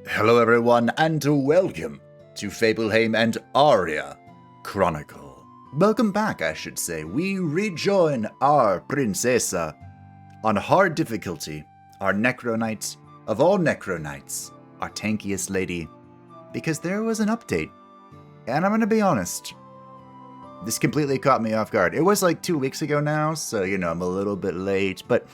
Hello everyone, and welcome to Fableheim and Aria Chronicle. Welcome back, I should say. We rejoin our Princesa on hard difficulty, our Necro Knight of all Necro Knights, our tankiest lady, because there was an update. And I'm gonna be honest, this completely caught me off guard. It was like 2 weeks ago now, so I'm a little bit late, but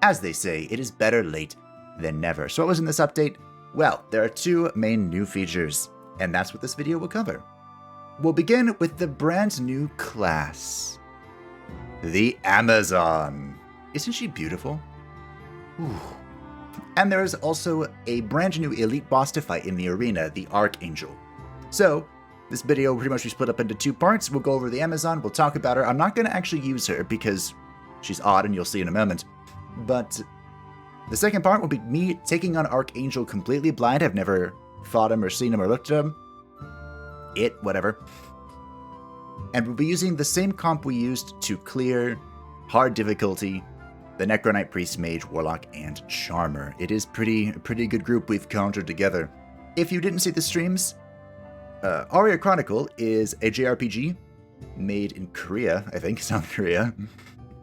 as they say, it is better late than never. So what was in this update? Well, there are two main new features, and that's what this video will cover. We'll begin with the brand new class, the Amazon. Isn't she beautiful? Ooh. And there is also a brand new elite boss to fight in the arena, the Archangel. So, this video will pretty much be split up into 2 parts. We'll go over the Amazon, we'll talk about her. I'm not going to actually use her because she's odd and you'll see in a moment. But the second part will be me taking on Archangel completely blind. I've never fought him or seen him or looked at him. Whatever. And we'll be using the same comp we used to clear hard difficulty, the Necro Knight, Priest, Mage, Warlock, and Charmer. It is a pretty good group we've conjured together. If you didn't see the streams, ARIA Chronicle is a JRPG made in Korea, I think, South Korea.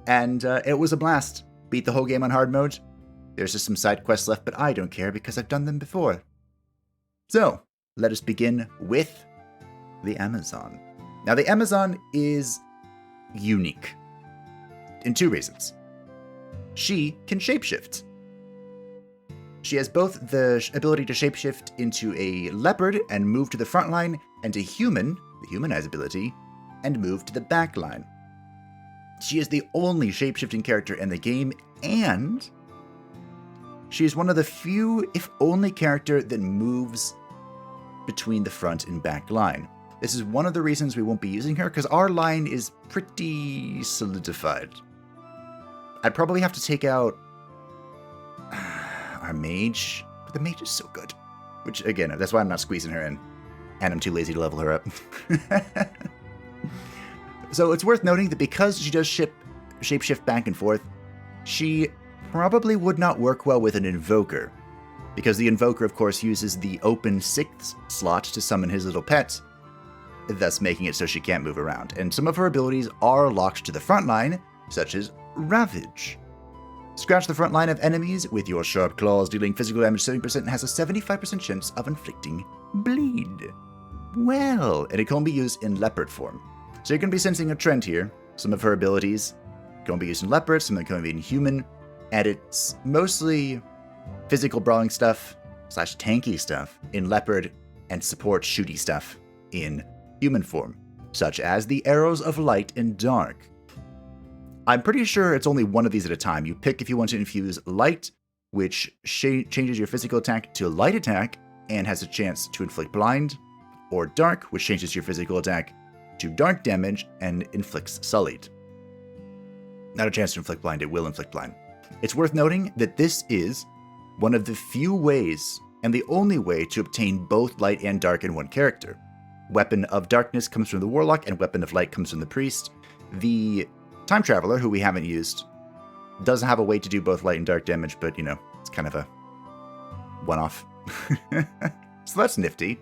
And it was a blast. Beat the whole game on hard mode. There's just some side quests left, but I don't care because I've done them before. So, let us begin with the Amazon. Now, the Amazon is unique in 2 reasons. She can shapeshift. She has both the ability to shapeshift into a leopard and move to the front line, and a human, the humanized ability, and move to the back line. She is the only shapeshifting character in the game, and she is one of the few, if only, character that moves between the front and back line. This is one of the reasons we won't be using her, because our line is pretty solidified. I'd probably have to take out our mage, but the mage is so good. Which, again, that's why I'm not squeezing her in, and I'm too lazy to level her up. So it's worth noting that because she does shapeshift back and forth, she probably would not work well with an Invoker, because the Invoker, of course, uses the open 6th slot to summon his little pet, thus making it so she can't move around. And some of her abilities are locked to the front line, such as Ravage. Scratch the front line of enemies with your sharp claws, dealing physical damage 70% and has a 75% chance of inflicting bleed. Well, and it can be used in leopard form. So you're going to be sensing a trend here. Some of her abilities can be used in leopard, some of them can be in human, and it's mostly physical brawling stuff / tanky stuff in leopard, and support shooty stuff in human form, such as the arrows of light and dark. I'm pretty sure it's only one of these at a time. You pick if you want to infuse light, which changes your physical attack to light attack and has a chance to inflict blind, or dark, which changes your physical attack to dark damage and inflicts sullied. Not a chance to inflict blind, it will inflict blind. It's worth noting that this is one of the few ways, and the only way, to obtain both light and dark in one character. Weapon of Darkness comes from the Warlock, and Weapon of Light comes from the Priest. The Time Traveler, who we haven't used, doesn't have a way to do both light and dark damage, but, it's kind of a one-off. So that's nifty,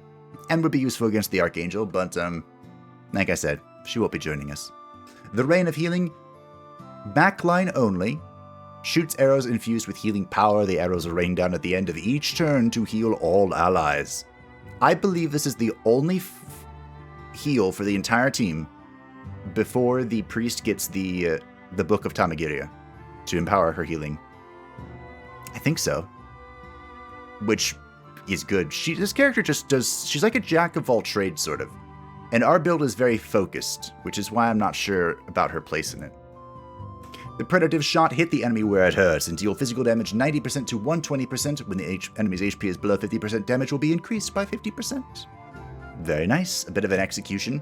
and would be useful against the Archangel, but, like I said, she won't be joining us. The Rain of Healing, backline only, shoots arrows infused with healing power. The arrows are rained down at the end of each turn to heal all allies. I believe this is the only heal for the entire team before the priest gets the Book of Tamagiria to empower her healing. I think so. Which is good. This character just does... She's like a jack of all trades, sort of. And our build is very focused, which is why I'm not sure about her place in it. The Predative Shot, hit the enemy where it hurts and deal physical damage 90% to 120%. When the enemy's HP is below 50%, damage will be increased by 50%. Very nice. A bit of an execution.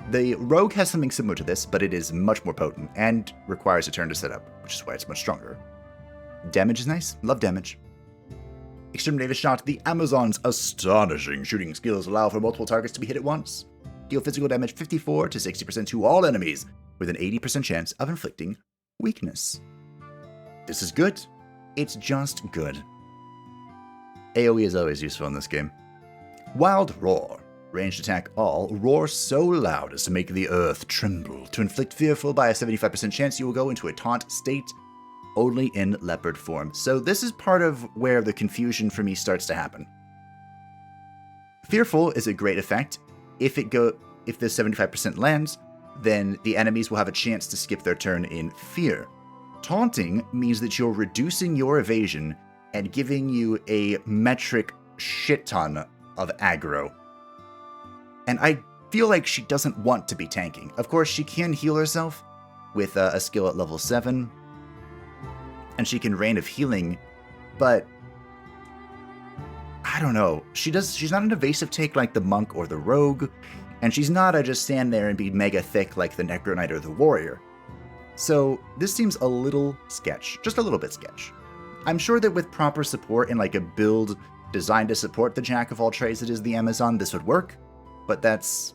The Rogue has something similar to this, but it is much more potent and requires a turn to set up, which is why it's much stronger. Damage is nice. Love damage. Exterminator Shot, the Amazon's astonishing shooting skills allow for multiple targets to be hit at once. Deal physical damage 54 to 60% to all enemies, with an 80% chance of inflicting weakness. This is good. It's just good. AoE is always useful in this game. Wild Roar. Ranged attack all. Roar so loud as to make the earth tremble. To inflict fearful by a 75% chance, you will go into a taunt state only in leopard form. So this is part of where the confusion for me starts to happen. Fearful is a great effect. If the 75% lands, then the enemies will have a chance to skip their turn in fear. Taunting means that you're reducing your evasion and giving you a metric shit ton of aggro. And I feel like she doesn't want to be tanking. Of course, she can heal herself with a skill at level 7, and she can Rain of Healing, but I don't know. She's not an evasive take like the Monk or the Rogue, and she's not a just stand there and be mega thick like the Necro Knight or the Warrior. So this seems a little sketch, just a little bit sketch. I'm sure that with proper support and like a build designed to support the Jack of all trades that is the Amazon, this would work. But that's,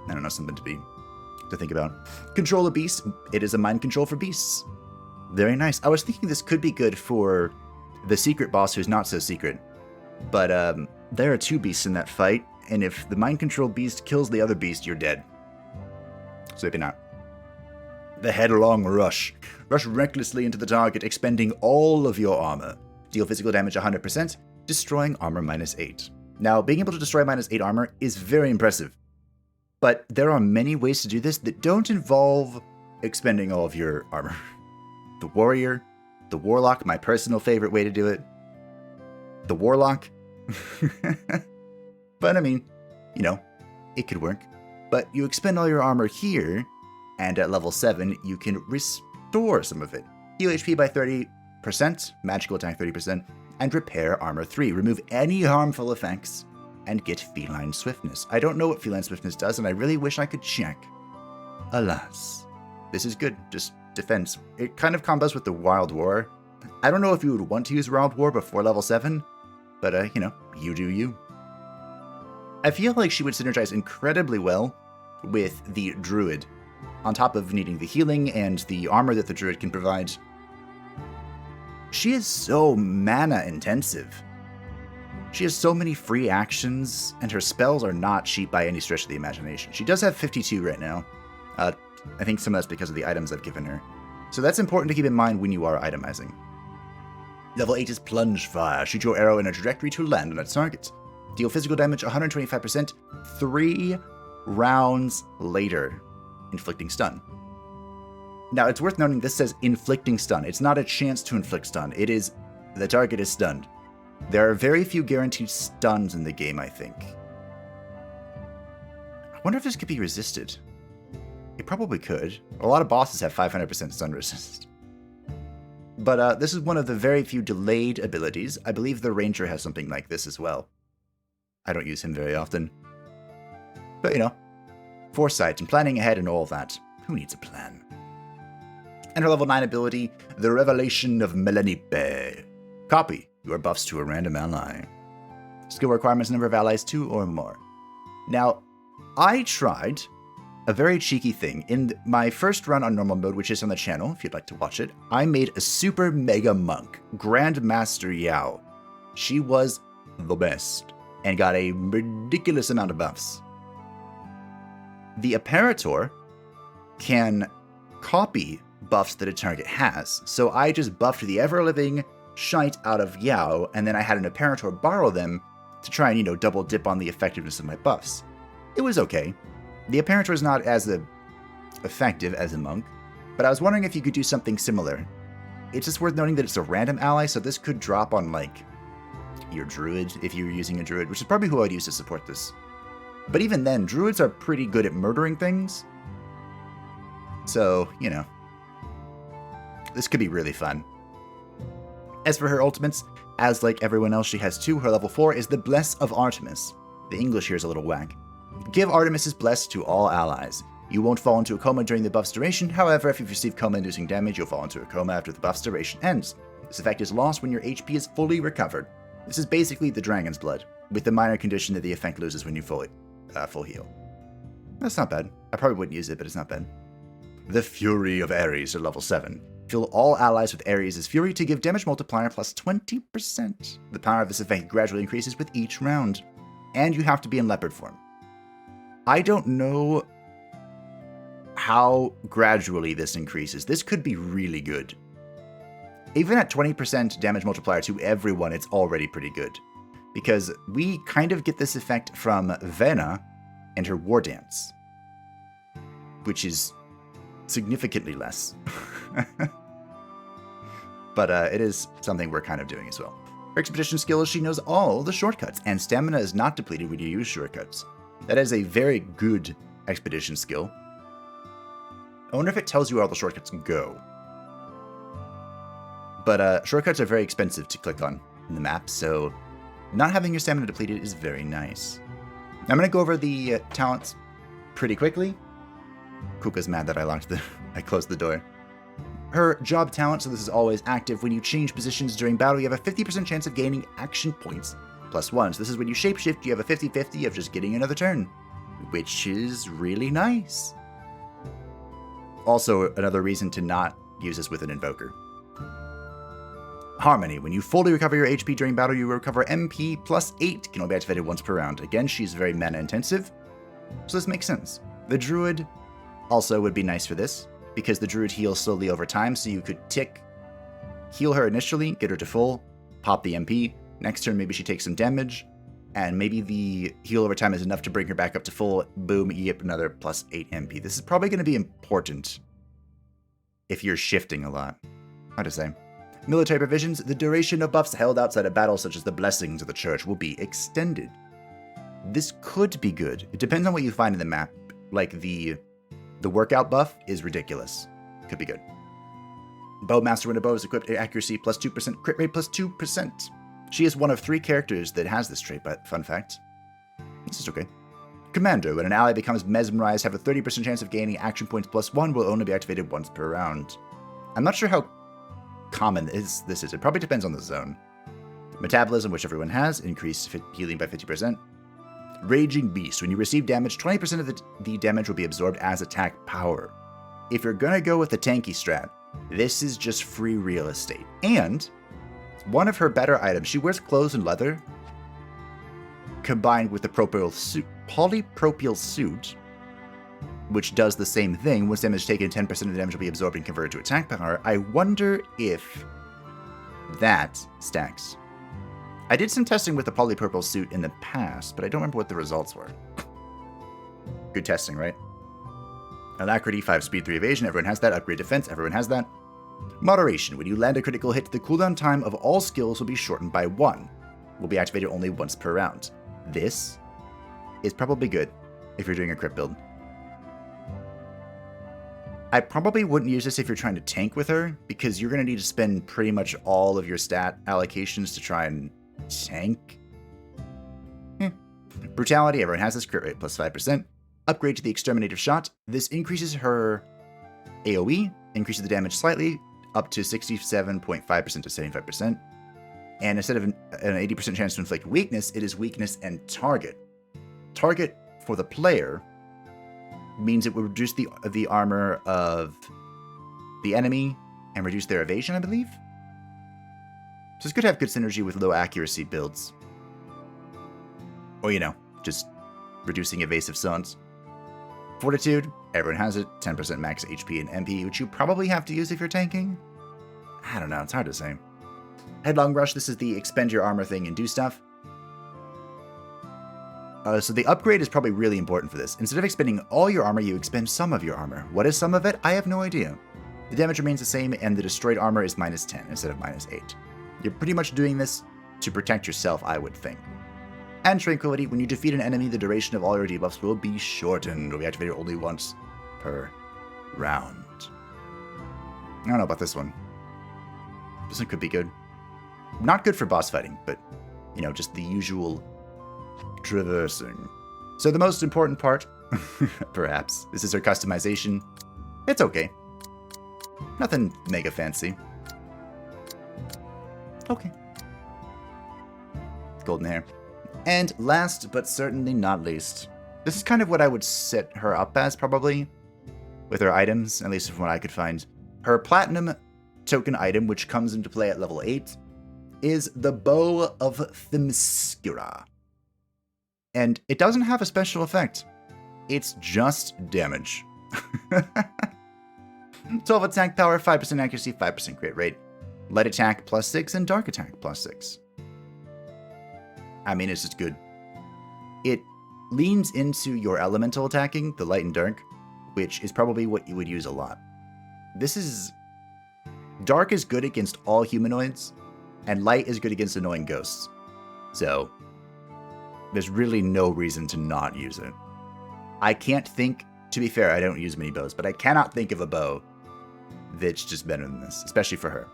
I don't know, something to think about. Control a beast. It is a mind control for beasts. Very nice. I was thinking this could be good for the secret boss who's not so secret. But there are 2 beasts in that fight, and if the mind control beast kills the other beast, you're dead. So maybe not. The headlong rush. Rush recklessly into the target, expending all of your armor. Deal physical damage 100%, destroying armor -8. Now, being able to destroy -8 armor is very impressive, but there are many ways to do this that don't involve expending all of your armor. The Warrior, the Warlock, my personal favorite way to do it. The Warlock. But I mean, you know, it could work. But you expend all your armor here, and at level 7, you can restore some of it. Heal HP by 30%, magical attack 30%, and repair armor 3. Remove any harmful effects, and get feline swiftness. I don't know what feline swiftness does, and I really wish I could check. Alas. This is good, just defense. It kind of combos with the Wild War. I don't know if you would want to use Wild War before level 7, but, you know, you do you. I feel like she would synergize incredibly well with the Druid, on top of needing the healing and the armor that the Druid can provide. She is so mana intensive. She has so many free actions, and her spells are not cheap by any stretch of the imagination. She does have 52 right now. I think some of that's because of the items I've given her. So that's important to keep in mind when you are itemizing. Level 8 is Plunge Fire. Shoot your arrow in a trajectory to land on its target. Deal physical damage 125%, 3 rounds later, inflicting stun. Now, it's worth noting this says inflicting stun. It's not a chance to inflict stun. It is, the target is stunned. There are very few guaranteed stuns in the game, I think. I wonder if this could be resisted. It probably could. A lot of bosses have 500% stun resist. But this is one of the very few delayed abilities. I believe the Ranger has something like this as well. I don't use him very often. But, you know, foresight and planning ahead and all that. Who needs a plan? And her level 9 ability, the Revelation of Melanipe. Copy your buffs to a random ally. Skill requirements, number of allies 2 or more. Now, I tried a very cheeky thing. In my first run on normal mode, which is on the channel, if you'd like to watch it, I made a super mega monk, Grandmaster Yao. She was the best, and got a ridiculous amount of buffs. The Apparitor can copy buffs that a target has, so I just buffed the ever-living shite out of Yao, and then I had an Apparitor borrow them to try and, you know, double dip on the effectiveness of my buffs. It was okay. The Apparitor is not as effective as a monk, but I was wondering if you could do something similar. It's just worth noting that it's a random ally, so this could drop on, like, your Druid, if you're using a Druid, which is probably who I'd use to support this. But even then, Druids are pretty good at murdering things. So, you know, this could be really fun. As for her ultimates, as like everyone else, she has 2. Her level 4 is the Bless of Artemis. The English here is a little whack. Give Artemis's Bless to all allies. You won't fall into a coma during the buff's duration. However, if you've received coma-inducing damage, you'll fall into a coma after the buff's duration ends. This effect is lost when your HP is fully recovered. This is basically the Dragon's Blood, with the minor condition that the effect loses when you full heal. That's not bad. I probably wouldn't use it, but it's not bad. The Fury of Ares at level 7. Fill all allies with Ares' Fury to give damage multiplier plus 20%. The power of this effect gradually increases with each round. And you have to be in leopard form. I don't know how gradually this increases. This could be really good. Even at 20% damage multiplier to everyone, it's already pretty good. Because we kind of get this effect from Vena and her War Dance, which is significantly less. But it is something we're kind of doing as well. Her expedition skill is she knows all the shortcuts, and stamina is not depleted when you use shortcuts. That is a very good expedition skill. I wonder if it tells you where all the shortcuts go. But shortcuts are very expensive to click on in the map, so not having your stamina depleted is very nice. Now I'm going to go over the talents pretty quickly. Kuka's mad that I closed the door. Her job talent, so this is always active. When you change positions during battle, you have a 50% chance of gaining action points +1. So this is when you shapeshift, you have a 50-50 of just getting another turn, which is really nice. Also, another reason to not use this with an invoker. Harmony. When you fully recover your HP during battle, you recover MP +8. Can only be activated once per round. Again, she's very mana intensive, so this makes sense. The Druid also would be nice for this, because the Druid heals slowly over time, so you could heal her initially, get her to full, pop the MP. Next turn, maybe she takes some damage, and maybe the heal over time is enough to bring her back up to full. Boom, you get another +8 MP. This is probably going to be important if you're shifting a lot. Hard to say. Military provisions. The duration of buffs held outside of battle, such as the Blessings of the Church, will be extended. This could be good. It depends on what you find in the map. Like the workout buff is ridiculous. Could be good. Bowmaster when a bow is equipped, accuracy +2%, crit rate +2%. She is one of 3 characters that has this trait, but fun fact. This is okay. Commando. When an ally becomes mesmerized, have a 30% chance of gaining action points +1, will only be activated once per round. I'm not sure how common this is. It probably depends on the zone. Metabolism, which everyone has, increased healing by 50%. Raging Beast. When you receive damage, 20% of the damage will be absorbed as attack power. If you're gonna go with the tanky strat, this is just free real estate. And one of her better items, she wears clothes and leather, combined with the polypropyl suit, which does the same thing. Once damage taken, 10% of the damage will be absorbed and converted to attack power. I wonder if that stacks. I did some testing with the polypurple suit in the past, but I don't remember what the results were. Good testing, right? Alacrity, 5 speed, 3 evasion. Everyone has that. Upgrade defense. Everyone has that. Moderation. When you land a critical hit, the cooldown time of all skills will be shortened by 1. Will be activated only once per round. This is probably good if you're doing a crit build. I probably wouldn't use this if you're trying to tank with her, because you're going to need to spend pretty much all of your stat allocations to try and tank. Brutality, everyone has this, crit rate +5%. Upgrade to the Exterminative Shot. This increases her AoE, increases the damage slightly, up to 67.5% to 75%. And instead of an 80% chance to inflict weakness, it is weakness and target. Target for the player means it will reduce the armor of the enemy and reduce their evasion, I believe. So it's good to have good synergy with low accuracy builds. Or, just reducing evasive sons. Fortitude, everyone has it. 10% max HP and MP, which you probably have to use if you're tanking. I don't know, it's hard to say. Headlong Rush, this is the expend your armor thing and do stuff. So the upgrade is probably really important for this. Instead of expending all your armor, you expend some of your armor. What is some of it? I have no idea. The damage remains the same, and the destroyed armor is -10 instead of -8. You're pretty much doing this to protect yourself, I would think. And Tranquility, when you defeat an enemy, the duration of all your debuffs will be shortened. It will be activated only once per round. I don't know about this one. This one could be good. Not good for boss fighting, but, just the usual traversing. So the most important part, perhaps, this is her customization. It's okay. Nothing mega fancy. Okay. Golden hair. And last, but certainly not least, this is kind of what I would set her up as, probably, with her items, at least from what I could find. Her platinum token item, which comes into play at level 8, is the Bow of Themyscira. And it doesn't have a special effect. It's just damage. 12 attack power, 5% accuracy, 5% crit rate. Light attack +6 and dark attack +6. I mean, it's just good. It leans into your elemental attacking, the light and dark, which is probably what you would use a lot. Dark is good against all humanoids, and light is good against annoying ghosts. So, there's really no reason to not use it. I can't think, to be fair, I don't use many bows, but I cannot think of a bow that's just better than this, especially for her.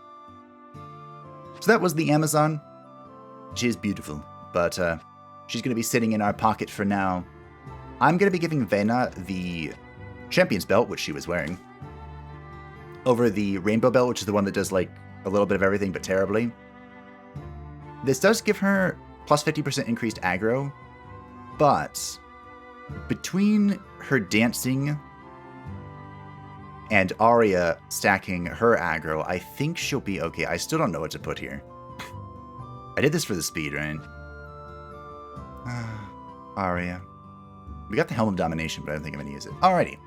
So that was the Amazon. She is beautiful, but she's going to be sitting in our pocket for now. I'm going to be giving Vena the Champion's Belt, which she was wearing, over the Rainbow Belt, which is the one that does like a little bit of everything but terribly. This does give her plus 50% increased aggro, but between her dancing and Aria stacking her aggro, I think she'll be okay. I still don't know what to put here. I did this for the speed, right? Aria. We got the Helm of Domination, but I don't think I'm going to use it. Alrighty.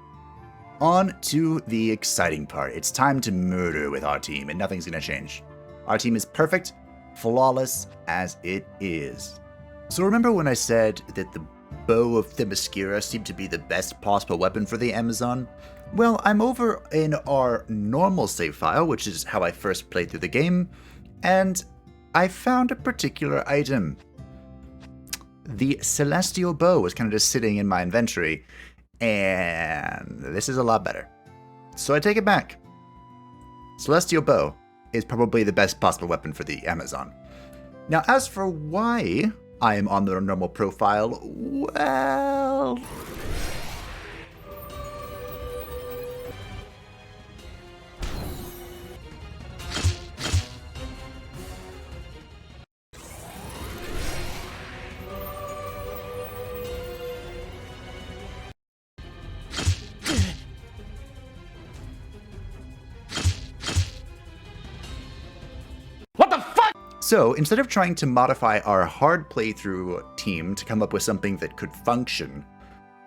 On to the exciting part. It's time to murder with our team, and nothing's going to change. Our team is perfect, flawless as it is. So remember when I said that the Bow of Themyscira seemed to be the best possible weapon for the Amazon? Well, I'm over in our normal save file, which is how I first played through the game, and I found a particular item. The Celestial Bow was kind of just sitting in my inventory, and this is a lot better. So I take it back. Celestial Bow is probably the best possible weapon for the Amazon. Now, as for why I am on the normal profile, well... So, instead of trying to modify our hard playthrough team to come up with something that could function,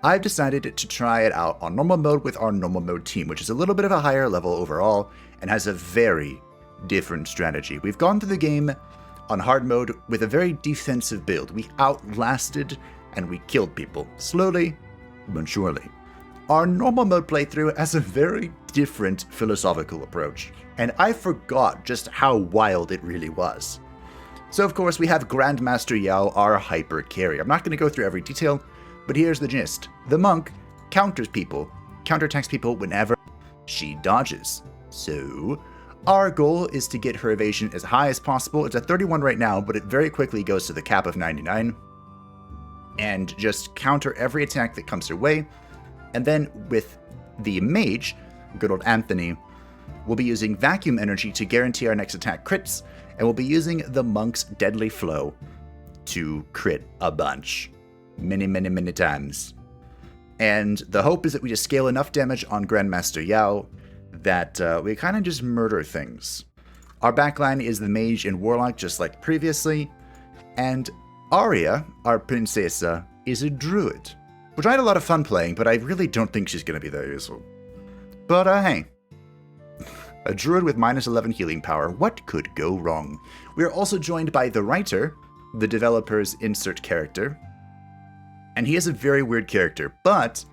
I've decided to try it out on normal mode with our normal mode team, which is a little bit of a higher level overall and has a very different strategy. We've gone through the game on hard mode with a very defensive build. We outlasted and we killed people, slowly but surely. Our normal mode playthrough has a very different philosophical approach, and I forgot just how wild it really was. So of course we have Grandmaster Yao, our hyper carry. I'm not going to go through every detail, but here's the gist. The monk counterattacks people whenever she dodges. So our goal is to get her evasion as high as possible. It's at 31 right now, but it very quickly goes to the cap of 99. And just counter every attack that comes her way. And then with the mage, good old Anthony, we'll be using vacuum energy to guarantee our next attack crits, and we'll be using the monk's deadly flow to crit a bunch. Many times. And the hope is that we just scale enough damage on Grandmaster Yao that we kind of just murder things. Our backline is the mage and warlock, just like previously, and Aria, our princesa, is a druid, which I had a lot of fun playing, but I really don't think she's going to be that useful. But hey, a druid with -11 healing power, what could go wrong? We are also joined by the writer, the developer's insert character, and he is a very weird character, but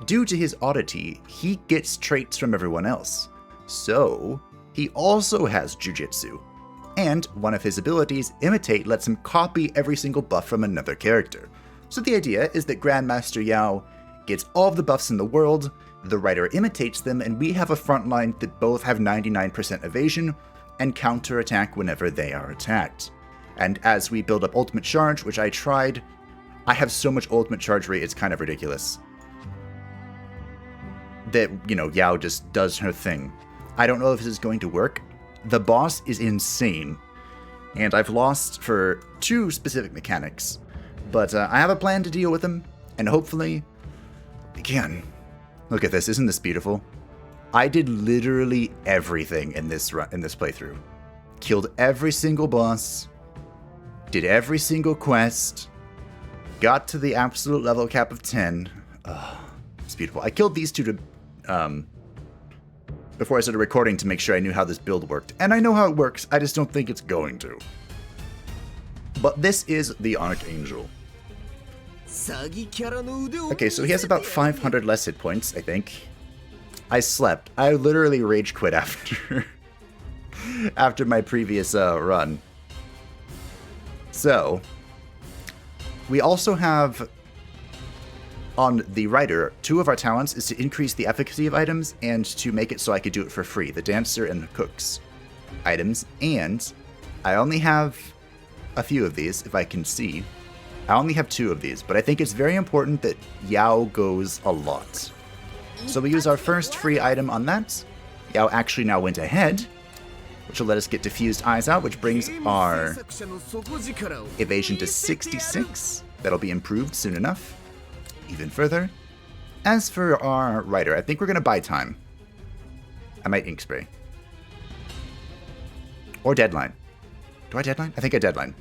due to his oddity, he gets traits from everyone else. So, he also has Jujutsu, and one of his abilities, Imitate, lets him copy every single buff from another character. So the idea is that Grandmaster Yao gets all of the buffs in the world, the writer imitates them, and we have a front line that both have 99% evasion and counterattack whenever they are attacked. And as we build up ultimate charge, which I tried, I have so much ultimate charge rate, it's kind of ridiculous. That, Yao just does her thing. I don't know if this is going to work. The boss is insane, and I've lost for 2 specific mechanics. But I have a plan to deal with him, and hopefully we can. Look at this, isn't this beautiful? I did literally everything in this playthrough. Killed every single boss, did every single quest, got to the absolute level cap of 10. It's beautiful. I killed these two to before I started recording to make sure I knew how this build worked. And I know how it works, I just don't think it's going to. But this is the Archangel. Okay, so he has about 500 less hit points, I think. I slept. I literally rage quit after after my previous run. So, we also have on the writer, 2 of our talents is to increase the efficacy of items and to make it so I could do it for free. The dancer and the cook's items. And I only have a few of these, if I can see. I only have 2 of these, but I think it's very important that Yao goes a lot. So we use our first free item on that. Yao actually now went ahead, which will let us get diffused eyes out, which brings our evasion to 66. That'll be improved soon enough. Even further. As for our writer, I think we're going to buy time. I might ink spray. Or deadline. Do I deadline? I think I deadline.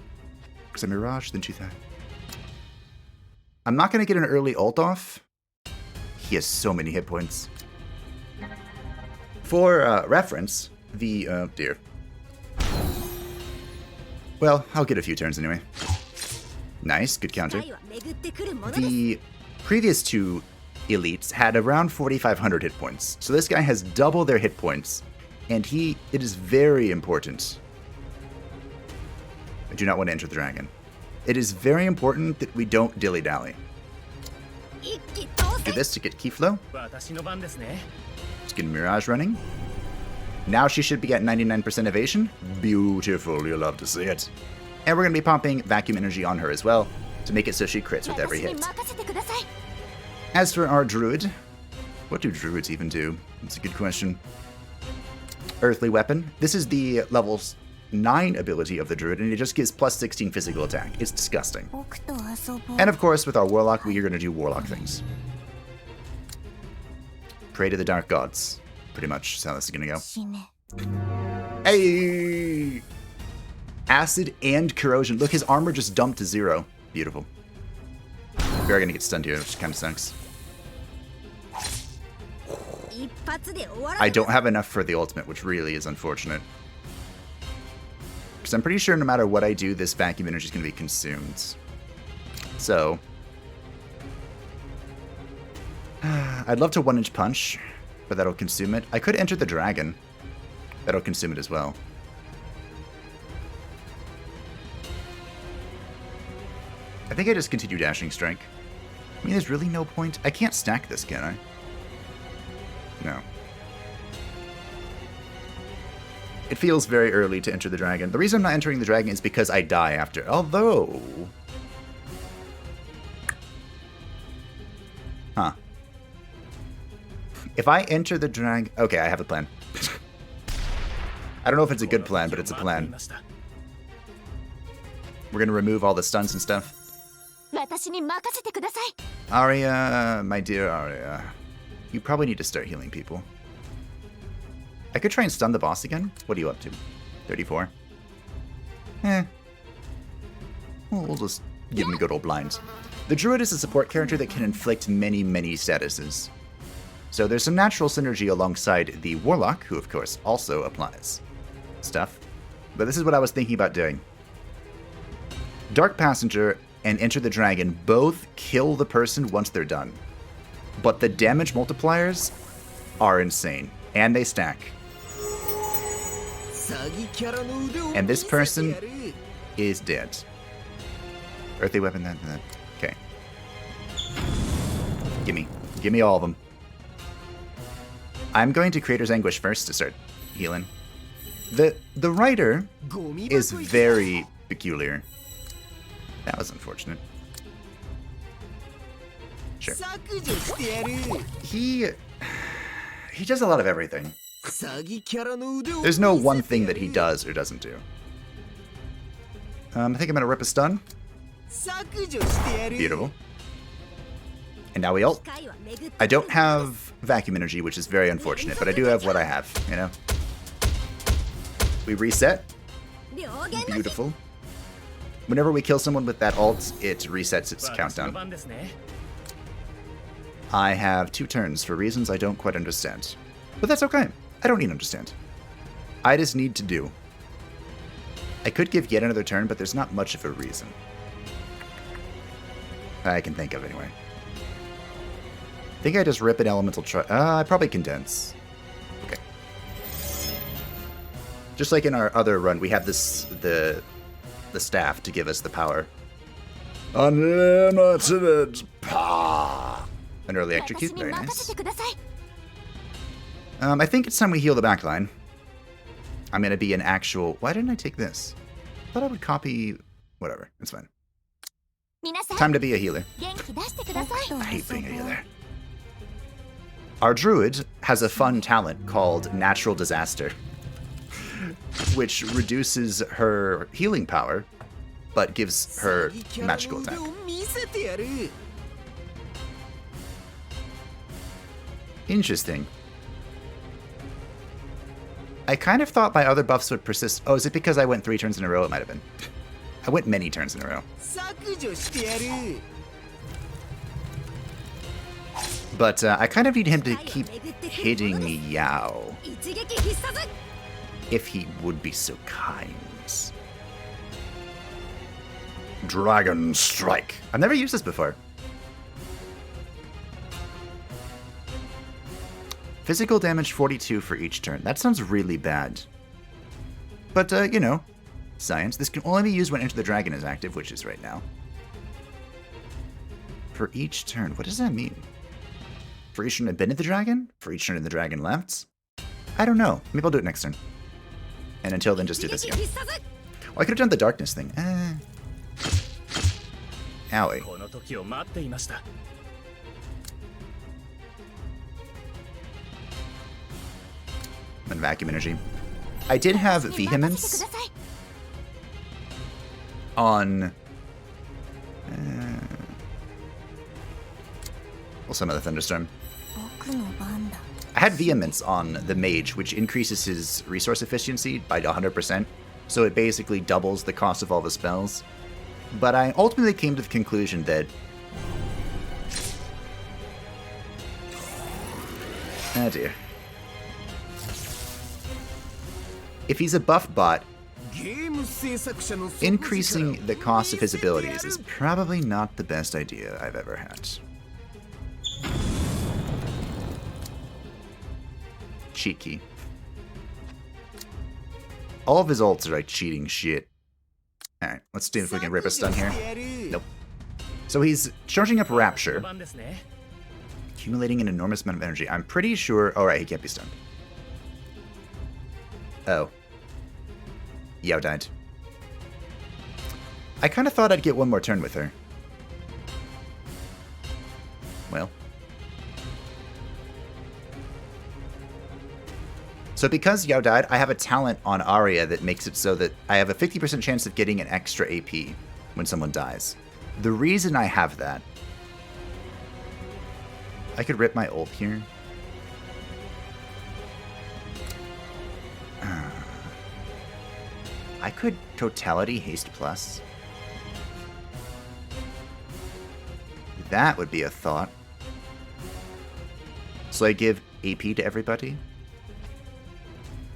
Because I mirage, then 2000. I'm not going to get an early ult off. He has so many hit points. For reference, the... oh dear. Well, I'll get a few turns anyway. Nice, good counter. The previous 2 elites had around 4,500 hit points. So this guy has double their hit points. And it is very important. I do not want to enter the dragon. It is very important that we don't dilly-dally. Do this to get key flow. Let's get Mirage running. Now she should be at 99% evasion. Beautiful, you'll love to see it. And we're going to be pumping vacuum energy on her as well, to make it so she crits with every hit. As for our druid, what do druids even do? That's a good question. Earthly weapon. This is the level 9 ability of the druid, and it just gives plus 16 physical attack. It's disgusting. And of course, with our warlock, we are going to do warlock things. Pray to the dark gods. Pretty much is how this is going to go. Hey! Acid and corrosion. Look, his armor just dumped to 0. Beautiful. We are going to get stunned here, which kind of sucks. I don't have enough for the ultimate, which really is unfortunate. Because I'm pretty sure no matter what I do, this vacuum energy is going to be consumed. So, I'd love to 1-inch punch, but that'll consume it. I could enter the dragon. That'll consume it as well. I think I just continue dashing strike. I mean, there's really no point. I can't stack this, can I? No. It feels very early to enter the dragon. The reason I'm not entering the dragon is because I die after. Although... Huh. If I enter the dragon... Okay, I have a plan. I don't know if it's a good plan, but it's a plan. We're going to remove all the stuns and stuff. Aria, my dear Aria. You probably need to start healing people. I could try and stun the boss again. What are you up to? 34? We'll just give him a good old blind. The druid is a support character that can inflict many, many statuses. So there's some natural synergy alongside the warlock, who of course also applies stuff. But this is what I was thinking about doing. Dark Passenger and Enter the Dragon both kill the person once they're done. But the damage multipliers are insane. And they stack. And this person is dead. Earthly weapon, that. Okay. Gimme all of them. I'm going to Creator's Anguish first to start healing. The writer is very peculiar. That was unfortunate. Sure. He does a lot of everything. There's no one thing that he does or doesn't do. I think I'm gonna rip a stun. Beautiful. And now we ult. I don't have vacuum energy, which is very unfortunate, but I do have what I have, you know? We reset. Beautiful. Whenever we kill someone with that ult, it resets its countdown. I have 2 turns for reasons I don't quite understand. But that's okay. I don't need to understand. I just need to do. I could give yet another turn, but there's not much of a reason. I can think of anyway. I think I just rip an elemental I probably condense. Okay. Just like in our other run, we have this the staff to give us the power. Unlimited power. An early execute, very nice. I think it's time we heal the backline. I'm gonna be an actual. Why didn't I take this? I thought I would copy. Whatever, it's fine. Time to be a healer. I hate being a healer. Our druid has a fun talent called Natural Disaster, which reduces her healing power, but gives her magical attack. Interesting. I kind of thought my other buffs would persist. Oh, is it because I went 3 turns in a row? It might have been. I went many turns in a row. But I kind of need him to keep hitting Yao. If he would be so kind. Dragon Strike. I've never used this before. Physical damage 42 for each turn. That sounds really bad. But, you know, science. This can only be used when Enter the Dragon is active, which is right now. For each turn. What does that mean? For each turn I've been at the dragon? For each turn the dragon left? I don't know. Maybe I'll do it next turn. And until then, just do this again. Oh, I could have done the darkness thing. Owie. And vacuum energy. I did have vehemence on well, some of the thunderstorm. I had vehemence on the mage, which increases his resource efficiency by 100%, so it basically doubles the cost of all the spells. But I ultimately came to the conclusion that oh dear. If he's a buff bot, increasing the cost of his abilities is probably not the best idea I've ever had. Cheat key. All of his ults are like cheating shit. Alright, let's see if we can rip a stun here. Nope. So he's charging up Rapture, accumulating an enormous amount of energy. I'm pretty sure... Oh, right, he can't be stunned. Oh. Yao died. I kind of thought I'd get one more turn with her. Well. So because Yao died, I have a talent on Aria that makes it so that I have a 50% chance of getting an extra AP when someone dies. The reason I have that... I could rip my ult here. I could Totality Haste Plus. That would be a thought. So I give AP to everybody?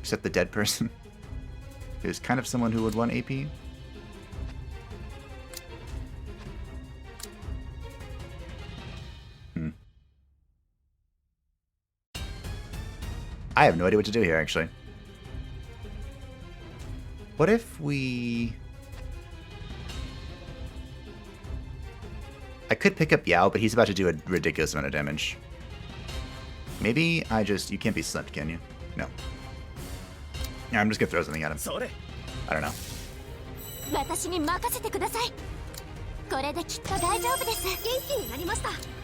Except the dead person? Who's kind of someone who would want AP? I have no idea what to do here, actually. What if we... I could pick up Yao, but he's about to do a ridiculous amount of damage. Maybe I just... You can't be stunned, can you? No. Yeah, I'm just gonna throw something at him. I don't know.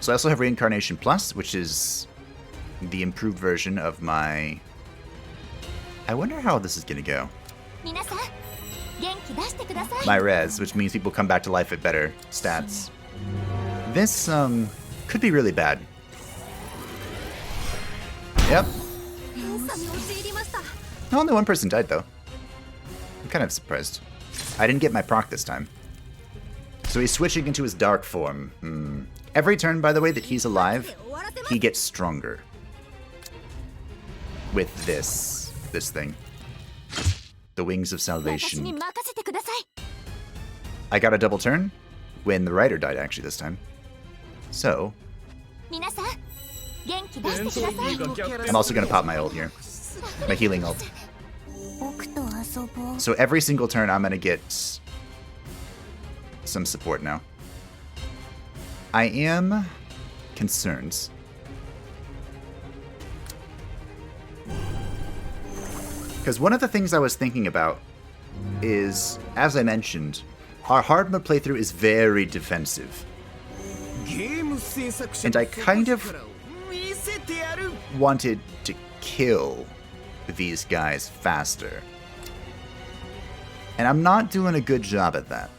So I also have Reincarnation Plus, which is the improved version of my... I wonder how this is gonna go. My res, which means people come back to life at better stats. This, could be really bad. Yep. Only one person died, though. I'm kind of surprised. I didn't get my proc this time. So he's switching into his dark form. Every turn, by the way, that he's alive, he gets stronger. With this thing. The Wings of Salvation. I got a double turn when the rider died, actually, this time. So... I'm also going to pop my ult here. My healing ult. So every single turn I'm going to get some support now. I am concerned. Because one of the things I was thinking about is, as I mentioned, our hard mode playthrough is very defensive. And I kind of wanted to kill these guys faster. And I'm not doing a good job at that.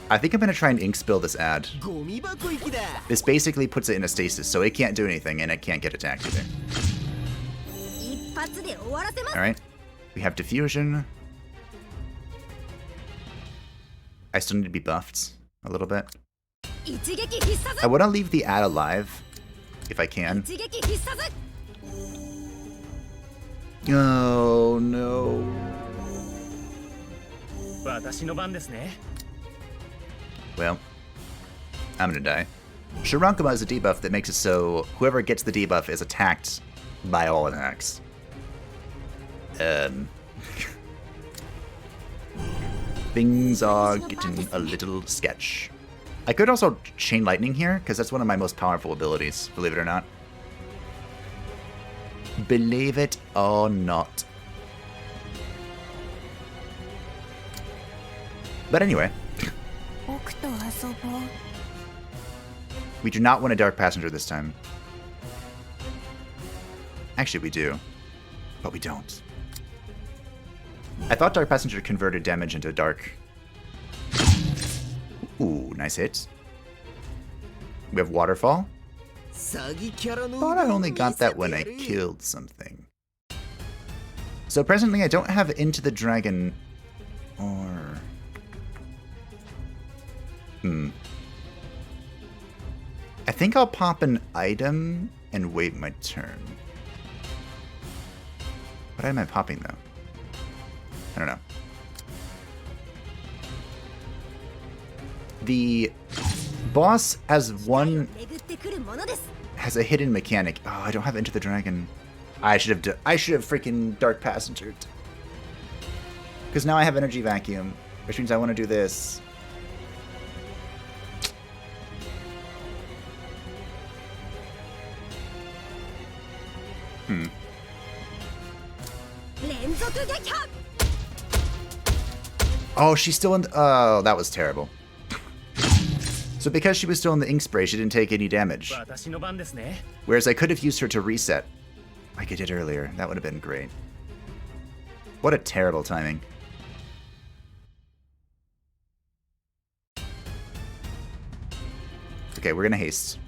I think I'm going to try and ink spill this ad. This basically puts it in a stasis, so it can't do anything and it can't get attacked either. Alright. We have diffusion. I still need to be buffed a little bit. I want to leave the ad alive, if I can. Oh, no. Well, I'm gonna die. Shurankuma is a debuff that makes it so whoever gets the debuff is attacked by all attacks. Things are getting a little sketch. I could also Chain Lightning here, because that's one of my most powerful abilities, believe it or not. Believe it or not. But anyway. We do not want a Dark Passenger this time. Actually, we do. But we don't. I thought Dark Passenger converted damage into Dark. Ooh, nice hit. We have Waterfall. Thought I only got that when I killed something. So presently I don't have Into the Dragon or... I think I'll pop an item and wait my turn. What am I popping though? I don't know. The boss has a hidden mechanic. Oh, I don't have Into the Dragon. I should have freaking Dark Passengered. Because now I have Energy Vacuum, which means I want to do this. Oh, she's still in... Oh, that was terrible. So because she was still in the ink spray, she didn't take any damage. Whereas I could have used her to reset, like I did earlier. That would have been great. What a terrible timing. Okay, we're gonna haste.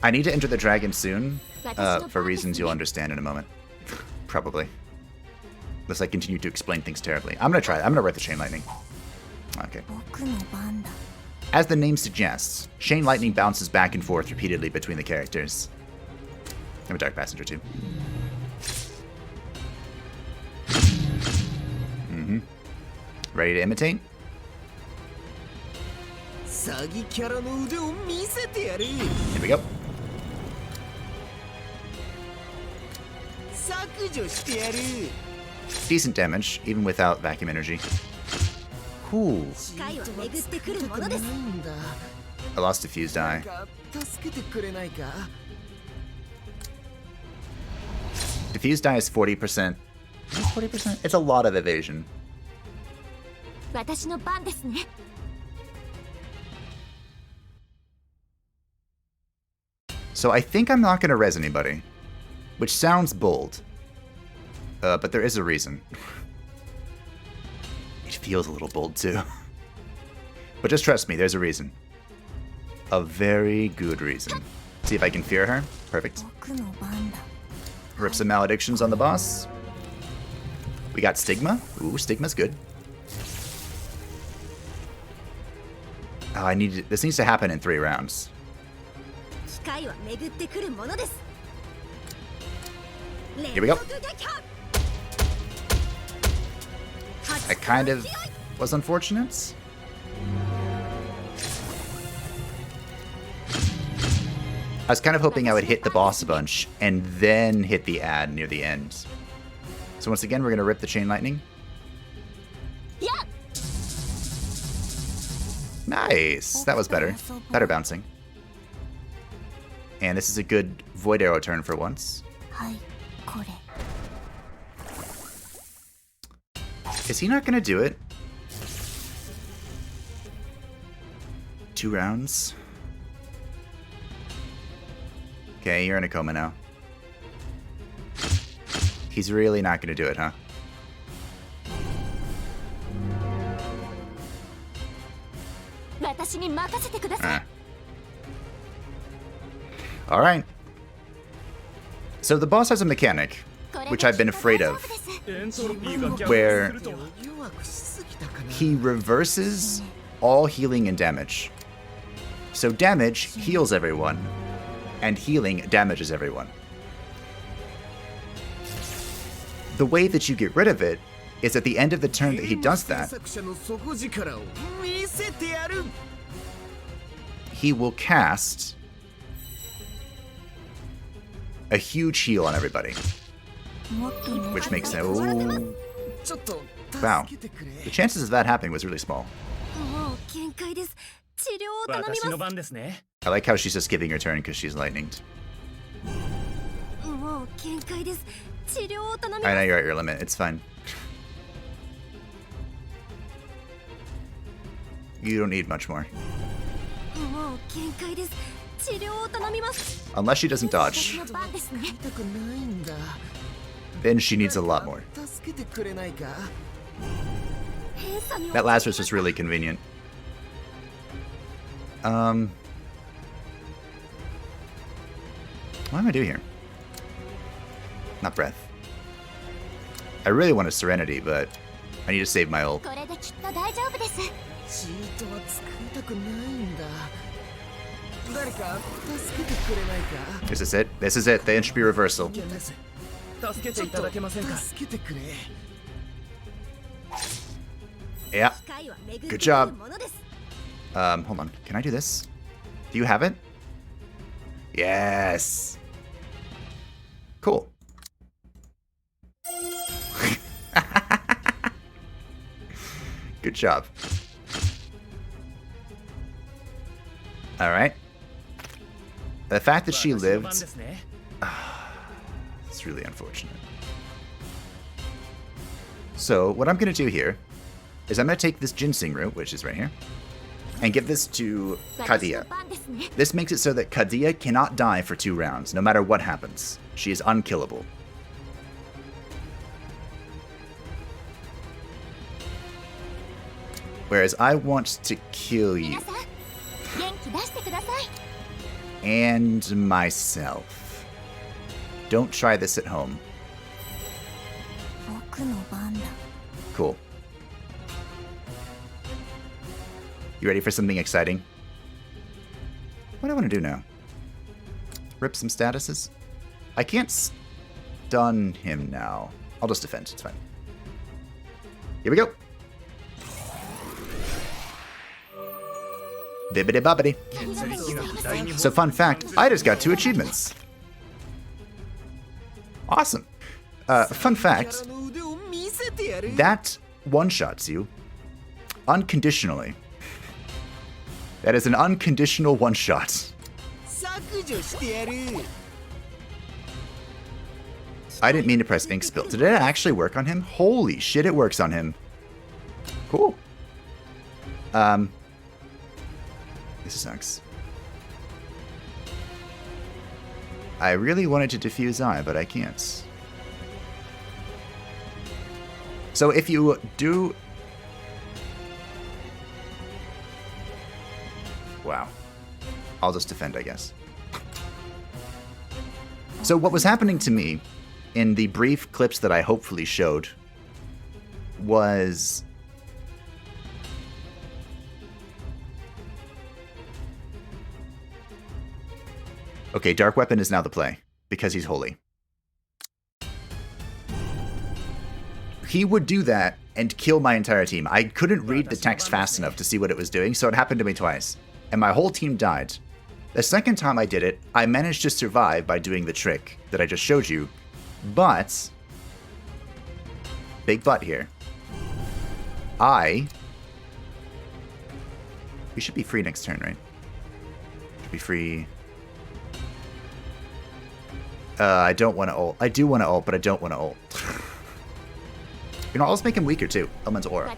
I need to enter the dragon soon, for reasons you'll understand in a moment. Probably. Unless I continue to explain things terribly. I'm gonna try it. I'm gonna write the Chain Lightning. Okay. As the name suggests, Chain Lightning bounces back and forth repeatedly between the characters. I'm a Dark Passenger too. Ready to imitate? Here we go. Decent damage, even without vacuum energy. Cool. I lost Diffused Eye. Diffused Eye is 40%. 40%? It's a lot of evasion. So I think I'm not going to res anybody, which sounds bold, but there is a reason. It feels a little bold too. But just trust me, there's a reason. a very good reason. See if I can fear her. Perfect. Rip some maledictions on the boss. We got Stigma. Ooh, Stigma's good. Oh, this needs to happen in 3 rounds. Here we go. That kind of was unfortunate. I was kind of hoping I would hit the boss a bunch and then hit the ad near the end. So once again, we're going to rip the Chain Lightning. Nice! That was better. Better bouncing. And this is a good Void Arrow turn for once. Is he not going to do it? 2 rounds. Okay, you're in a coma now. He's really not going to do it, huh? Alright. So the boss has a mechanic, which I've been afraid of, where he reverses all healing and damage. So damage heals everyone, and healing damages everyone. The way that you get rid of it is at the end of the turn that he does that, he will cast a huge heal on everybody. Which makes it... Ooh. Wow. The chances of that happening was really small. I like how she's just skipping her turn because she's lightninged. I know you're at your limit. It's fine. You don't need much more. Unless she doesn't dodge. Then she needs a lot more. That Lazarus was really convenient. What am I doing here? Not breath. I really want a Serenity, but I need to save my ult. This is it. This is it. The entropy reversal. Yeah. Good job. Hold on. Can I do this? Do you have it? Yes. Cool. Good job. All right. The fact that she lived, it's really unfortunate. So what I'm going to do here is I'm going to take this ginseng root, which is right here, and give this to Kadia. This makes it so that Kadia cannot die for 2 rounds, no matter what happens. She is unkillable. Whereas I want to kill you. And myself. Don't try this at home. Cool. You ready for something exciting? What do I want to do now? Rip some statuses? I can't stun him now. I'll just defend. It's fine. Here we go. Bibbidi bobbidi. So fun fact, I just got 2 achievements. Awesome. Fun fact, that one-shots you unconditionally. That is an unconditional one-shot. I didn't mean to press ink spill. Did it actually work on him? Holy shit, it works on him. Cool. This sucks. I really wanted to defuse Eye, but I can't. So if you do... Wow. I'll just defend, I guess. So what was happening to me in the brief clips that I hopefully showed was... Okay, Dark Weapon is now the play, because he's holy. He would do that and kill my entire team. I couldn't read the text fast enough to see what it was doing, so it happened to me twice. And my whole team died. The second time I did it, I managed to survive by doing the trick that I just showed you. But... big but here. We should be free next turn, right? Should be free... I don't want to ult. I do want to ult, but I don't want to ult. You know, I'll just make him weaker too. Elemental Aura.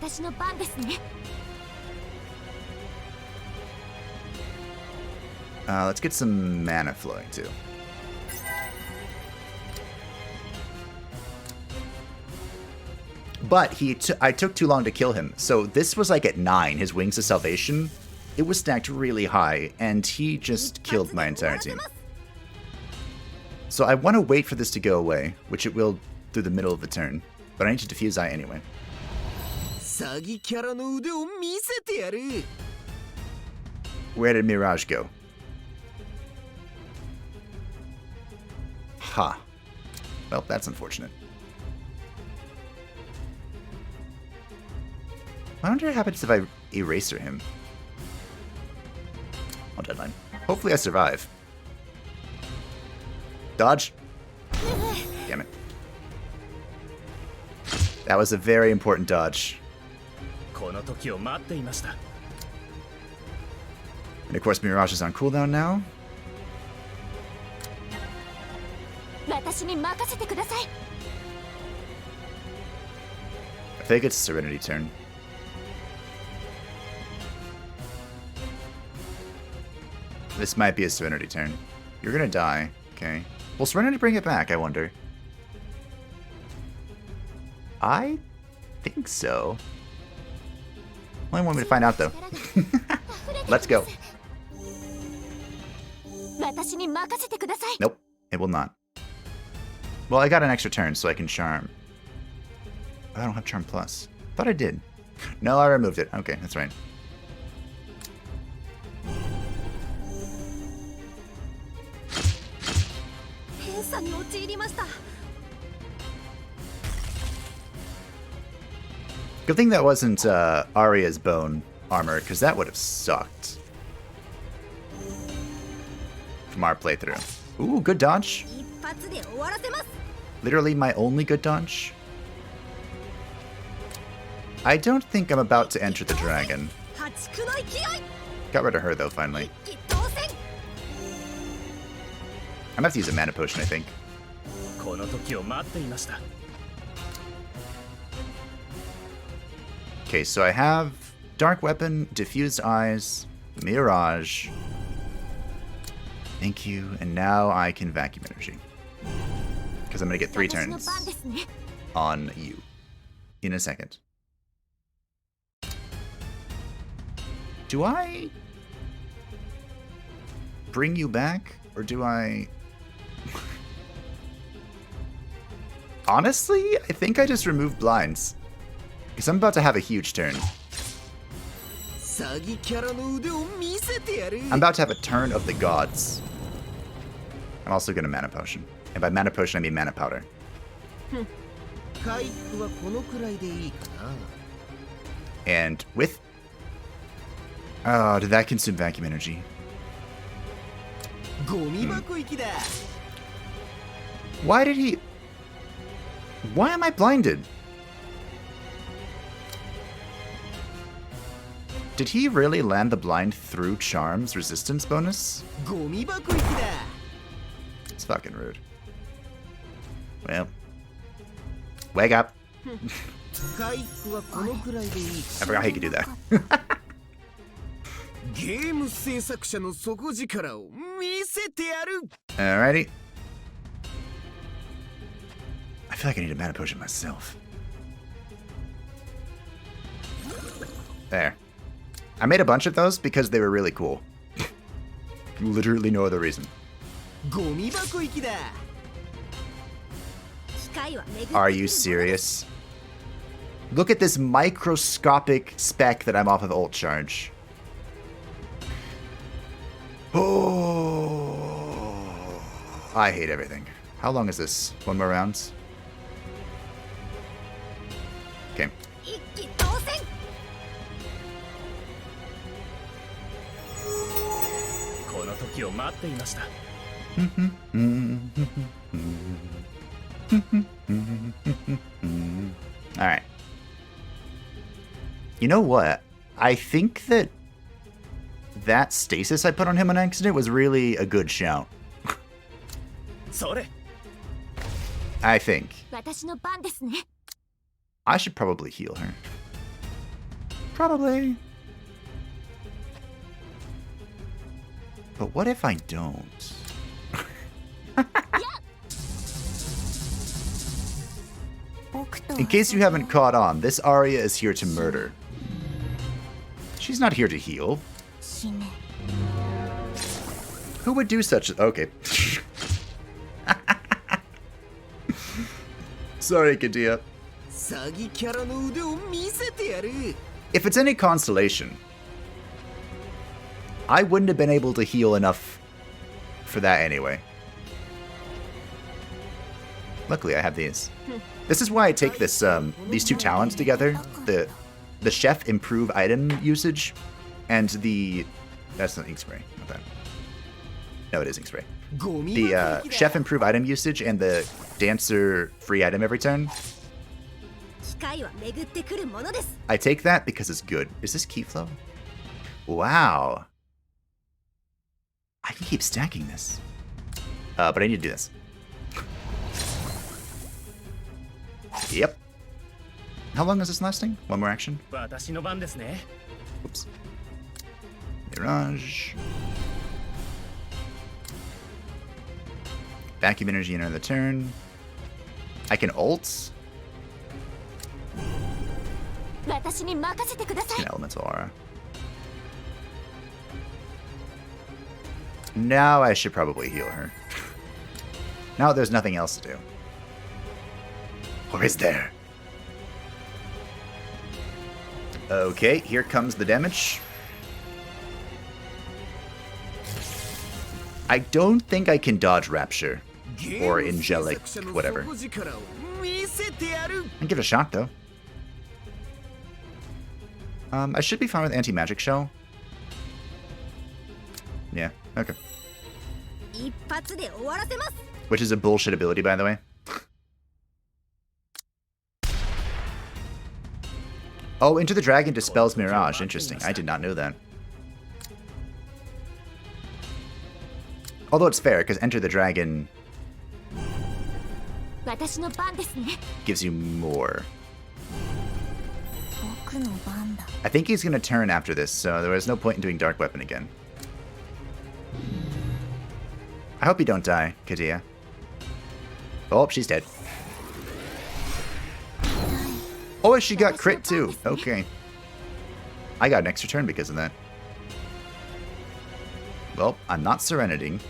Let's get some mana flowing too. But I took too long to kill him. So this was like at 9, his Wings of Salvation. It was stacked really high, and he just killed my entire team. So I want to wait for this to go away, which it will through the middle of the turn. But I need to defuse Eye anyway. Where did Mirage go? Ha. Huh. Well, that's unfortunate. I wonder what happens if I eraser him. I'll deadline. Hopefully I survive. Dodge. Damn it. That was a very important dodge. And of course Mirage is on cooldown now. I think it's a Serenity turn. This might be a Serenity turn. You're gonna die. Okay. Will Serenity bring it back, I wonder? I think so. Only want me to find out, though. Let's go. Nope, it will not. Well, I got an extra turn, so I can Charm. I don't have Charm Plus. Thought I did. No, I removed it. Okay, that's right. Good thing that wasn't Aria's bone armor, because that would have sucked. From our playthrough. Ooh, good dodge. Literally my only good dodge. I don't think I'm about to enter the dragon. Got rid of her though, finally. I'm gonna have to use a mana potion, I think. Okay, so I have Dark Weapon, Diffused Eyes, Mirage. Thank you, and now I can Vacuum Energy. Because I'm gonna get 3 turns on you in a second. Do I bring you back, or do I... Honestly, I think I just removed blinds. Because I'm about to have a huge turn. I'm about to have a turn of the gods. I'm also going to Mana Potion. And by Mana Potion, I mean Mana Powder. And with... Oh, did that consume Vacuum Energy? Why did he... Why am I blinded? Did he really land the blind through Charm's resistance bonus? It's fucking rude. Well. Wake up. I forgot how you could do that. Alrighty. I feel like I need a mana potion myself. There. I made a bunch of those because they were really cool. Literally no other reason. Are you serious? Look at this microscopic speck that I'm off of ult charge. Oh, I hate everything. How long is this? One more round? Okay. Alright. You know what? I think that stasis I put on him on accident was really a good shout. I think. I should probably heal her. Probably. But what if I don't? In case you haven't caught on, this Arya is here to murder. She's not here to heal. Who would do such a... Okay. Sorry, Kadia. If it's any consolation, I wouldn't have been able to heal enough for that anyway. Luckily, I have these. This is why I take this these two talents together. The chef improve item usage and the... That's not ink spray. Not that. No, it is ink spray. The chef improve item usage and the dancer free item every turn. I take that because it's good. Is this key flow? Wow. I can keep stacking this. But I need to do this. Yep. How long is this lasting? One more action? Oops. Mirage. Vacuum energy in another turn. I can ult. An elemental aura. Now I should probably heal her. Now there's nothing else to do. Or is there? Okay, here comes the damage. I don't think I can dodge Rapture. Or Angelic, whatever. I'll give it a shot, though. I should be fine with Anti-Magic Shell. Yeah, okay. Which is a bullshit ability, by the way. Oh, Into the Dragon dispels Mirage. Interesting. I did not know that. Although it's fair, because Enter the Dragon gives you more. I think he's going to turn after this, so there was no point in doing Dark Weapon again. I hope you don't die, Kadia. Oh, she's dead. Oh, she got crit too. Okay. I got an extra turn because of that. Well, I'm not Serenity.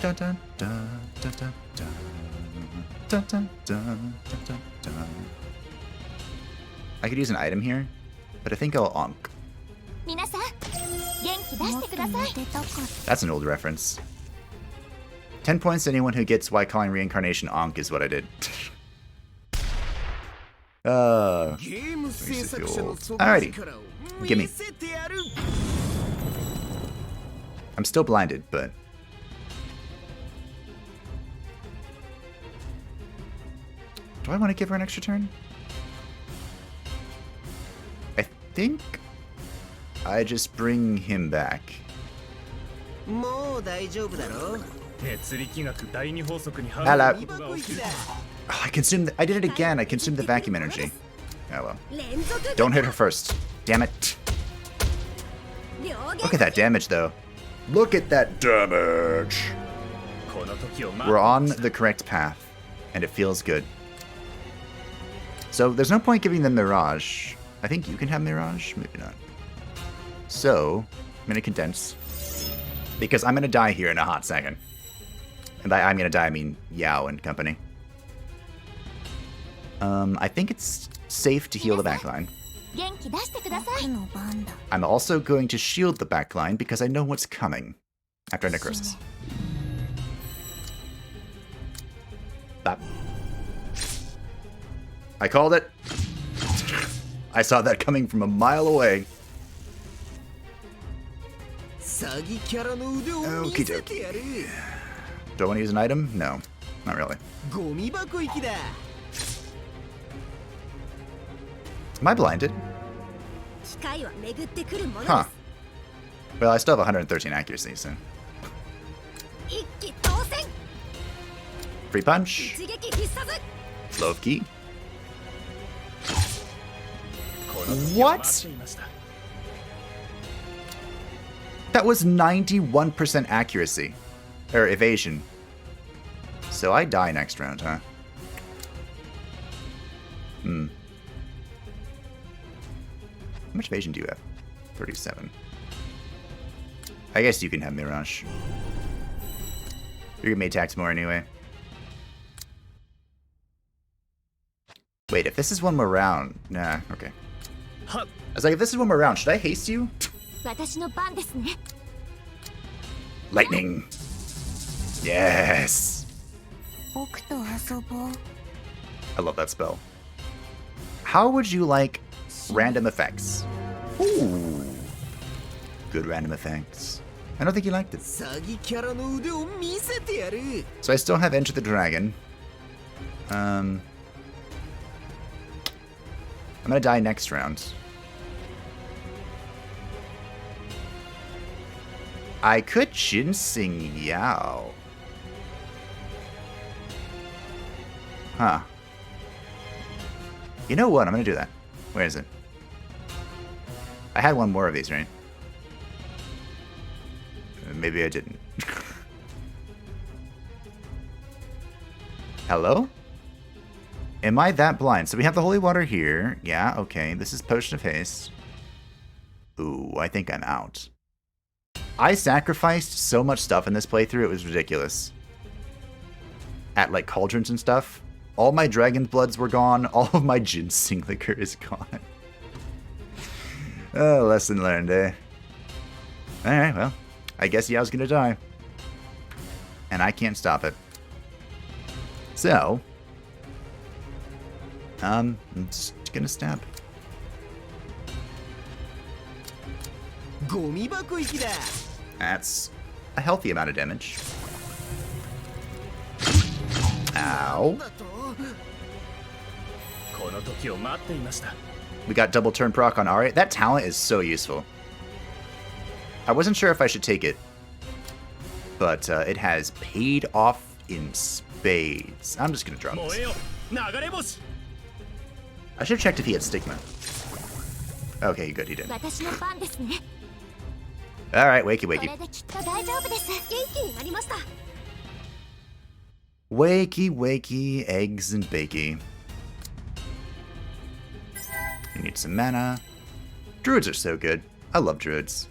Dun, dun, dun, dun, dun, dun. Dun, dun, dun, dun, dun, dun. I could use an item here, but I think I'll onk. That's an old reference. 10 points to anyone who gets why calling reincarnation onk is what I did. Alrighty. Gimme. I'm still blinded, but... Do I want to give her an extra turn? I think I just bring him back. Hello. Oh, I consumed. I did it again. I consumed the vacuum energy. Oh well. Don't hit her first. Damn it. Look at that damage, though. Look at that damage. We're on the correct path, and it feels good. So there's no point giving them Mirage. I think you can have Mirage? Maybe not. So, I'm going to condense. Because I'm going to die here in a hot second. And by I'm going to die, I mean Yao and company. I think it's safe to heal the backline. I'm also going to shield the backline because I know what's coming after Necrosis. Bop. I called it. I saw that coming from a mile away. Okie dokie. Do I want to use an item? No, not really. Am I blinded? Huh. Well, I still have 113 accuracy, so. Free punch. Flow of ki. What? That was 91% accuracy. Or evasion. So I die next round, huh? Hmm. How much evasion do you have? 37. I guess you can have Mirage. You're gonna make attacks more anyway. Wait, if this is one more round... Nah, okay. I was like, if this is one more round, should I haste you? Lightning! Yes! I love that spell. How would you like random effects? Ooh. Good random effects. I don't think you liked it. So I still have Enter the Dragon. I'm gonna die next round. I could Ginseng Yao. Huh. You know what? I'm gonna do that. Where is it? I had one more of these, right? Maybe I didn't. Hello? Am I that blind? So we have the holy water here. Yeah, okay. This is Potion of Haste. Ooh, I think I'm out. I sacrificed so much stuff in this playthrough, it was ridiculous. At, like, cauldrons and stuff. All my dragon bloods were gone. All of my ginseng liquor is gone. Oh, lesson learned, eh? Alright, well. I guess Yao's gonna die. And I can't stop it. So... I'm just gonna stab. That's a healthy amount of damage. Ow. We got double turn proc on Aria. That talent is so useful. I wasn't sure if I should take it, but it has paid off in spades. I'm just gonna drop this. I should have checked if he had stigma. Okay, good, he did. Alright, wakey wakey. Wakey wakey, eggs and bakey. You need some mana. Druids are so good. I love druids.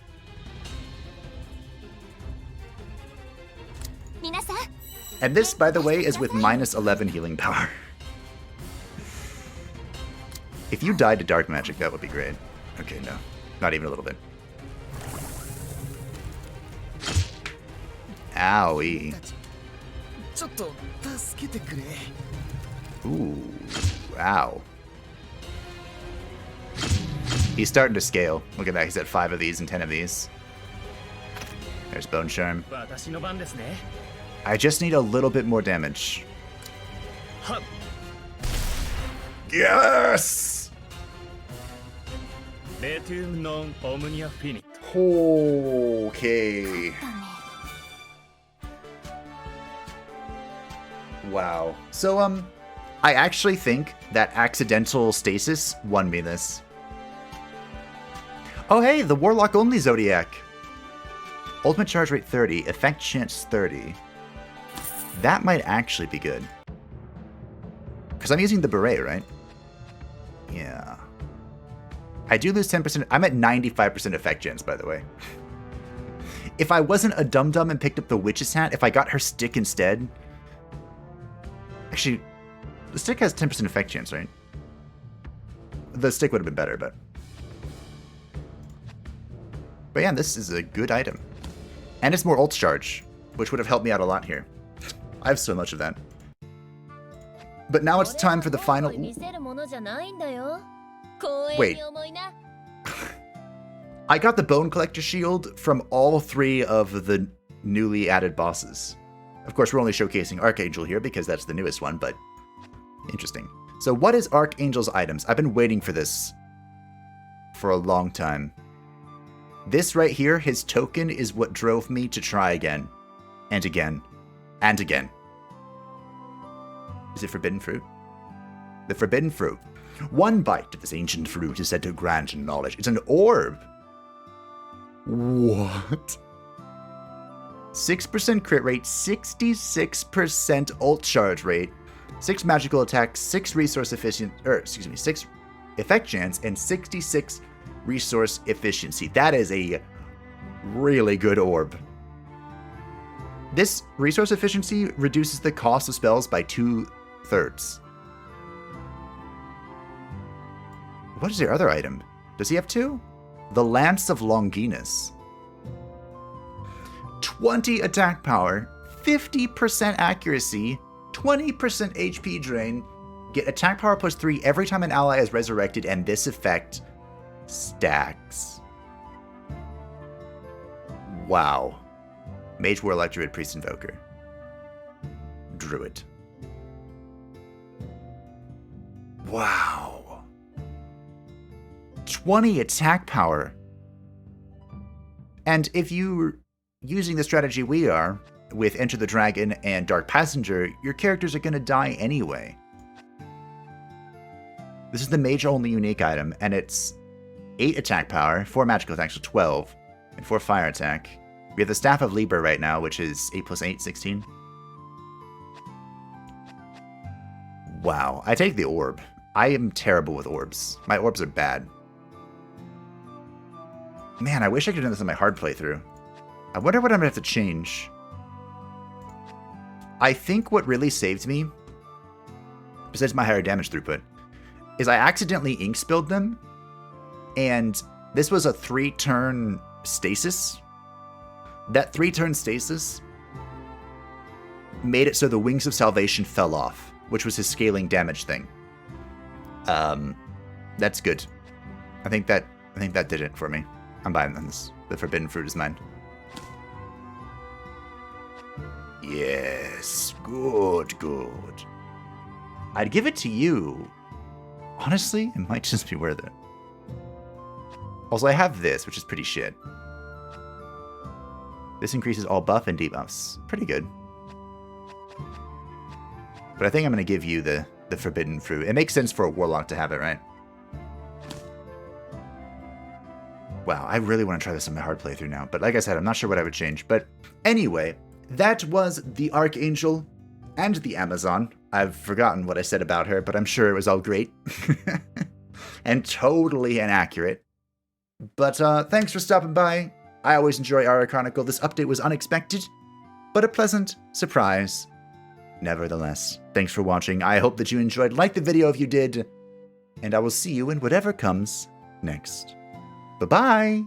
And this, by the way, is with minus 11 healing power. If you died to dark magic, that would be great. Okay, no. Not even a little bit. Owie. Ooh. Ow. He's starting to scale. Look at that. He's at 5 of these and 10 of these. There's Bone Charm. I just need a little bit more damage. Yes! Okay. Wow. So, I actually think that accidental stasis won me this. Oh, hey, the Warlock only Zodiac. Ultimate charge rate 30, effect chance 30. That might actually be good. Because I'm using the beret, right? Yeah. I do lose 10%. I'm at 95% effect gens, by the way. If I wasn't a dum-dum and picked up the witch's hat, if I got her stick instead... Actually, the stick has 10% effect chance, right? The stick would have been better, but... But yeah, this is a good item. And it's more ult charge, which would have helped me out a lot here. I have so much of that. But now it's time for the final... Wait. I got the Bone Collector Shield from all 3 of the newly added bosses. Of course, we're only showcasing Archangel here because that's the newest one, but interesting. So what is Archangel's items? I've been waiting for this for a long time. This right here, his token, is what drove me to try again. And again. And again. Is it Forbidden Fruit? The Forbidden Fruit. 1 bite of this ancient fruit is said to grant knowledge. It's an orb. What? 6% crit rate, 66% ult charge rate, 6 magical attacks, 6 resource efficient, 6 effect chance, and 66 resource efficiency. That is a really good orb. This resource efficiency reduces the cost of spells by 2/3. What is your other item? Does he have 2? The Lance of Longinus. 20 attack power, 50% accuracy, 20% HP drain. Get attack power plus 3 every time an ally is resurrected, and this effect stacks. Wow. Mage, Warlock, Druid, Priest, Invoker. Druid. Wow. 20 attack power. And if you're using the strategy we are, with Enter the Dragon and Dark Passenger, your characters are going to die anyway. This is the mage-only unique item, and it's 8 attack power, 4 magical attacks, so 12, and 4 fire attack. We have the Staff of Liber right now, which is 8 plus 8, 16. Wow, I take the orb. I am terrible with orbs. My orbs are bad. Man, I wish I could have done this on my hard playthrough. I wonder what I'm going to have to change. I think what really saved me, besides my higher damage throughput, is I accidentally ink spilled them, and this was a 3-turn stasis. That 3-turn stasis made it so the Wings of Salvation fell off, which was his scaling damage thing. That's good. I think that did it for me. I'm buying this. The Forbidden Fruit is mine. Yes, good. I'd give it to you. Honestly, it might just be worth it. Also, I have this, which is pretty shit. This increases all buff and debuffs. Pretty good. But I think I'm going to give you the Forbidden Fruit. It makes sense for a Warlock to have it, right? Wow, I really want to try this on my hard playthrough now. But like I said, I'm not sure what I would change. But anyway, that was the Archangel and the Amazon. I've forgotten what I said about her, but I'm sure it was all great. And totally inaccurate. But thanks for stopping by. I always enjoy ARIA Chronicle. This update was unexpected, but a pleasant surprise. Nevertheless, thanks for watching. I hope that you enjoyed. Like the video if you did. And I will see you in whatever comes next. Bye-bye!